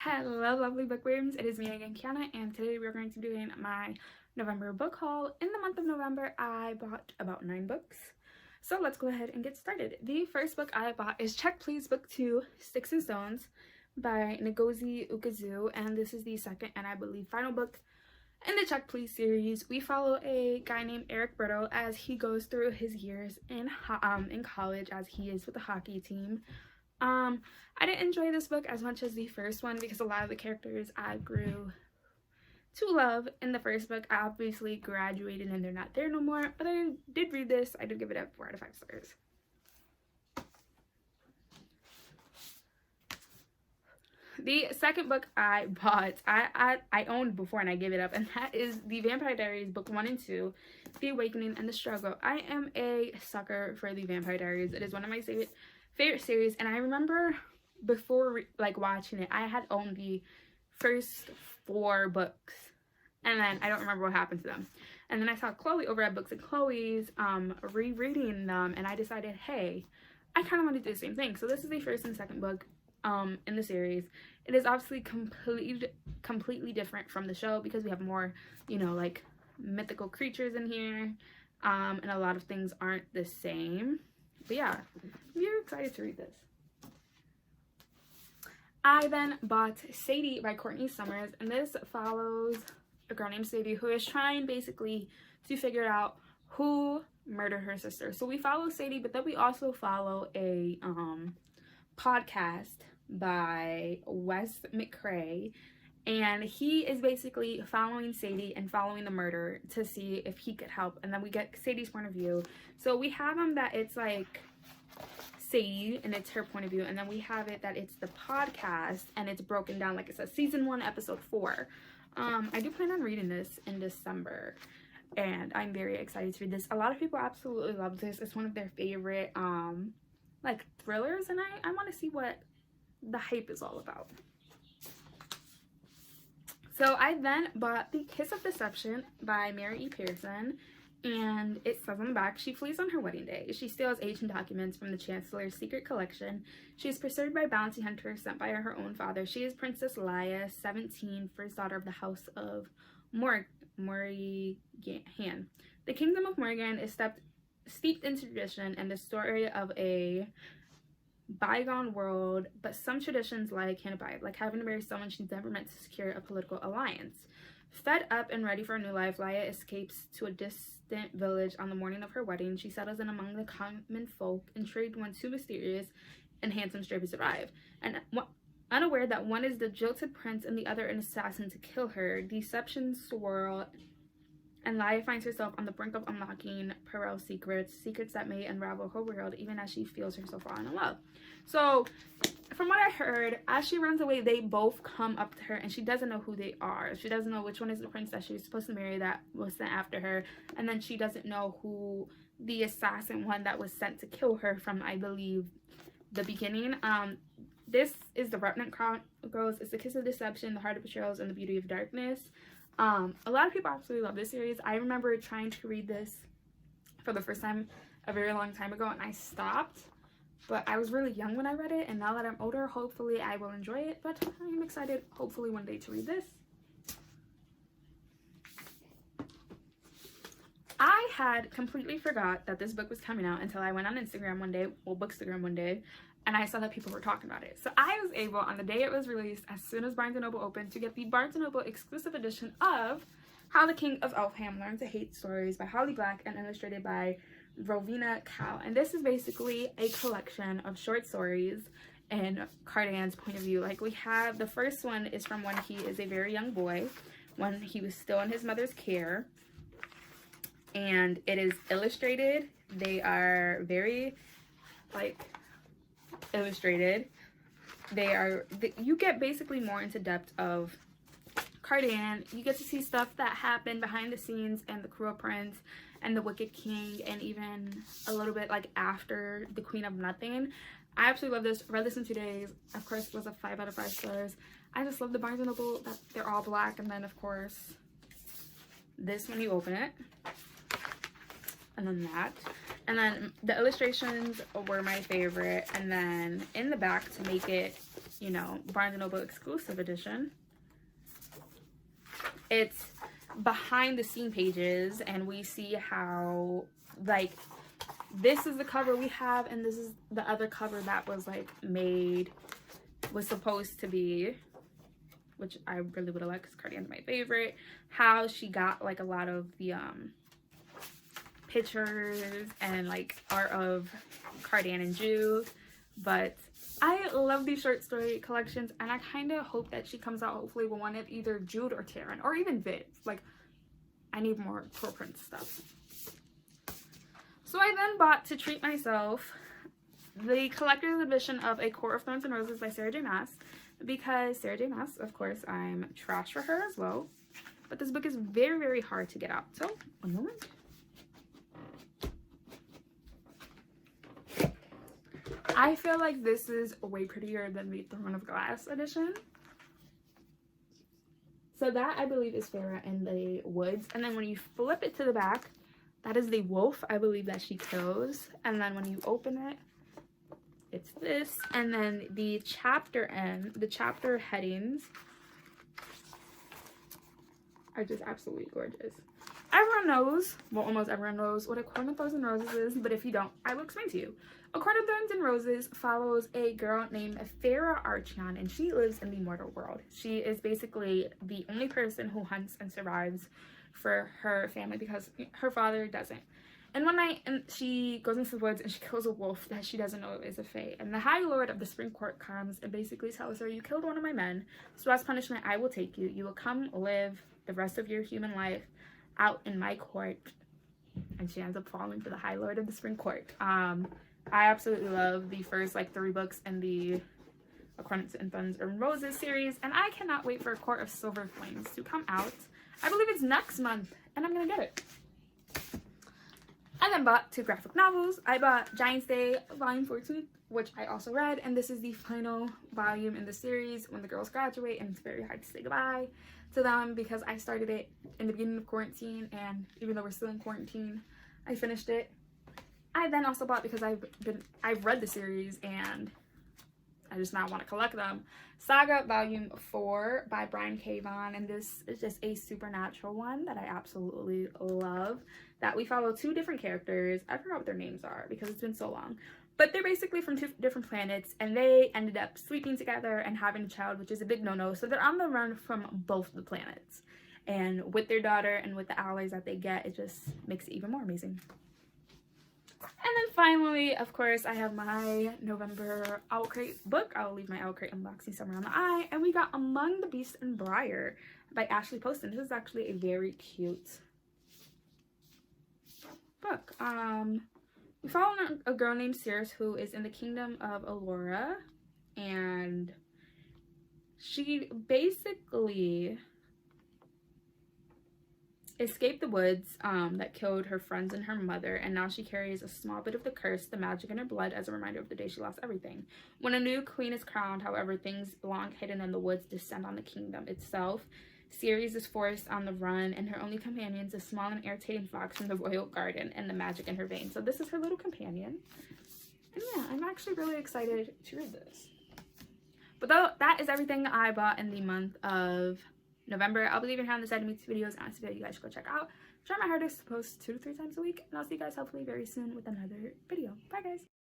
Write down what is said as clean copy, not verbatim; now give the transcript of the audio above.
Hello, lovely bookworms. It is me again, Kiana, and today we're going to be doing my November book haul. In the month of November, I bought about 9 books. So let's go ahead and get started. The first book I bought is Check Please Book 2, Sticks and Stones by Ngozi Ukazu, and this is the second and I believe final book in the Check Please series. We follow a guy named Eric Brittle as he goes through his years in college as he is with the hockey team. I didn't enjoy this book as much as the first one because a lot of the characters I grew to love in the first book obviously graduated and they're not there no more, but I did read this. I did give it a 4 out of 5 stars. The second book I bought, I owned before and I gave it up, and that is The Vampire Diaries book 1 and 2, The Awakening and the Struggle. I am a sucker for The Vampire Diaries. It is one of my favorite series, and I remember before watching it, I had owned the first 4 books, and then I don't remember what happened to them. And then I saw Chloe over at Books and Chloe's rereading them, and I decided, hey, I kind of want to do the same thing. So this is the first and second book in the series. It is obviously completely different from the show because we have more, like mythical creatures in here, and a lot of things aren't the same. But yeah, I'm very excited to read this. I then bought Sadie by Courtney Summers, and this follows a girl named Sadie who is trying basically to figure out who murdered her sister. So we follow Sadie, but then we also follow a podcast by Wes McCrae, and he is basically following Sadie and following the murder to see if he could help, and then we get Sadie's point of view. So we have them that it's like Sadie and it's her point of view, and then we have it that it's the podcast and it's broken down like it says season 1 episode 4. I do plan on reading this in December, and I'm very excited to read this. A lot of people absolutely love this. It's one of their favorite like thrillers, and I want to see what the hype is all about. So I then bought The Kiss of Deception by Mary E. Pearson, and it says on the back, she flees on her wedding day. She steals ancient documents from the Chancellor's secret collection. She is pursued by bounty hunters sent by her own father. She is Princess Leia, 17, first daughter of the House of Morgan. The Kingdom of Morgan is steeped in tradition and the story of a bygone world, but some traditions can't abide, like having to marry someone she's never meant to secure a political alliance. Fed up and ready for a new life, Leia escapes to a distant village on the morning of her wedding. She settles in among the common folk, intrigued when 2 mysterious and handsome strangers arrive, and unaware that one is the jilted prince and the other an assassin to kill her. Deceptions swirl, and Leia finds herself on the brink of unlocking Perel's secrets that may unravel her world even as she feels herself falling in love. So, from what I heard, as she runs away, they both come up to her, and she doesn't know who they are. She doesn't know which one is the prince that she was supposed to marry that was sent after her, and then she doesn't know who the assassin one that was sent to kill her from, I believe, the beginning. This is The Revenant Chronicles. It's The Kiss of Deception, The Heart of Betrayals, and The Beauty of Darkness. A lot of people absolutely love this series. I remember trying to read this for the first time a very long time ago, and I stopped, but I was really young when I read it, and now that I'm older, hopefully I will enjoy it. But I'm excited hopefully one day to read this. I had completely forgot that this book was coming out until I went on Instagram one day, Bookstagram one day, and I saw that people were talking about it. So I was able, on the day it was released, as soon as Barnes & Noble opened, to get the Barnes & Noble exclusive edition of How the King of Elfham Learned to Hate Stories by Holly Black and illustrated by Rowena Cow. And this is basically a collection of short stories in Cardigan's point of view. Like, we have, the first one is from when he is a very young boy, when he was still in his mother's care. And it is illustrated. They are very, illustrated. You get basically more into depth of Cardigan. You get to see stuff that happened behind the scenes and the Cruel Prince and the Wicked King, and even a little bit after the Queen of Nothing. I absolutely love this. Read this in 2 days. Of course, it was a 5 out of 5 stars. I just love the Barnes & Noble that they're all black, and then of course this when you open it, and then that, and then the illustrations were my favorite. And then in the back, to make it you know, Barnes & Noble exclusive edition. It's behind the scene pages, and we see how, like, this is the cover we have, and this is the other cover that was, like, was supposed to be, which I really would have liked because Cardigan's my favorite. How she got, like, a lot of the pictures and, like, art of Cardigan and Jude. But I love these short story collections, and I kind of hope that she comes out hopefully with one of either Jude or Taryn, or even Viv. Like, I need more Pearl Prince stuff. So I then bought, to treat myself, the collector's edition of A Court of Thorns and Roses by Sarah J Maas, because Sarah J Maas, of course, I'm trash for her as well. But this book is very, very hard to get out. So, one moment. I feel like this is way prettier than the Throne of Glass edition. So that, I believe, is Feyre in the woods. And then when you flip it to the back, that is the wolf, I believe, that she kills. And then when you open it, it's this. And then the chapter headings are just absolutely gorgeous. Everyone knows, well, almost everyone knows what A Court of Thorns and Roses is, but if you don't, I will explain to you. A Court of Thorns and Roses follows a girl named Feyre Archeon, and she lives in the mortal world. She is basically the only person who hunts and survives for her family because her father doesn't. And one night, she goes into the woods and she kills a wolf that she doesn't know is a fae. And the High Lord of the Spring Court comes and basically tells her, you killed one of my men, so as punishment, I will take you. You will come live the rest of your human life out in my court. And she ends up falling for the High Lord of the Spring Court. I absolutely love the first, like, 3 books in the A Court of Thorns and Roses series, and I cannot wait for A Court of Silver Flames to come out. I believe it's next month, and I'm gonna get it. I then bought 2 graphic novels. I bought Giant's Day Volume 14, which I also read, and this is the final volume in the series when the girls graduate, and it's very hard to say goodbye to them because I started it in the beginning of quarantine, and even though we're still in quarantine, I finished it. I then also bought, because I've read the series and I just now want to collect them, Saga Volume 4 by Brian K. Vaughan, and this is just a supernatural one that I absolutely love, that we follow 2 different characters. I forgot what their names are because it's been so long, but they're basically from 2 different planets, and they ended up sleeping together and having a child, which is a big no-no, so they're on the run from both the planets, and with their daughter and with the allies that they get, it just makes it even more amazing. And then finally, of course, I have my November Owl Crate book. I'll leave my Owl Crate unboxing somewhere on the eye. And we got Among the Beast and Briar by Ashley Poston. This is actually a very cute book. We follow a girl named Circe who is in the kingdom of Allura. And she basically escaped the woods that killed her friends and her mother, and now she carries a small bit of the curse, the magic in her blood, as a reminder of the day she lost everything. When a new queen is crowned, however, things long hidden in the woods descend on the kingdom itself. Ceres is forced on the run, and her only companions, a small and irritating fox from the royal garden, and the magic in her veins. So this is her little companion. And yeah, I'm actually really excited to read this. But that is everything I bought in the month of November. I'll be leaving here on the side of me 2 videos, honest video you guys should go check out. Try my hardest to post 2 to 3 times a week, and I'll see you guys hopefully very soon with another video. Bye guys!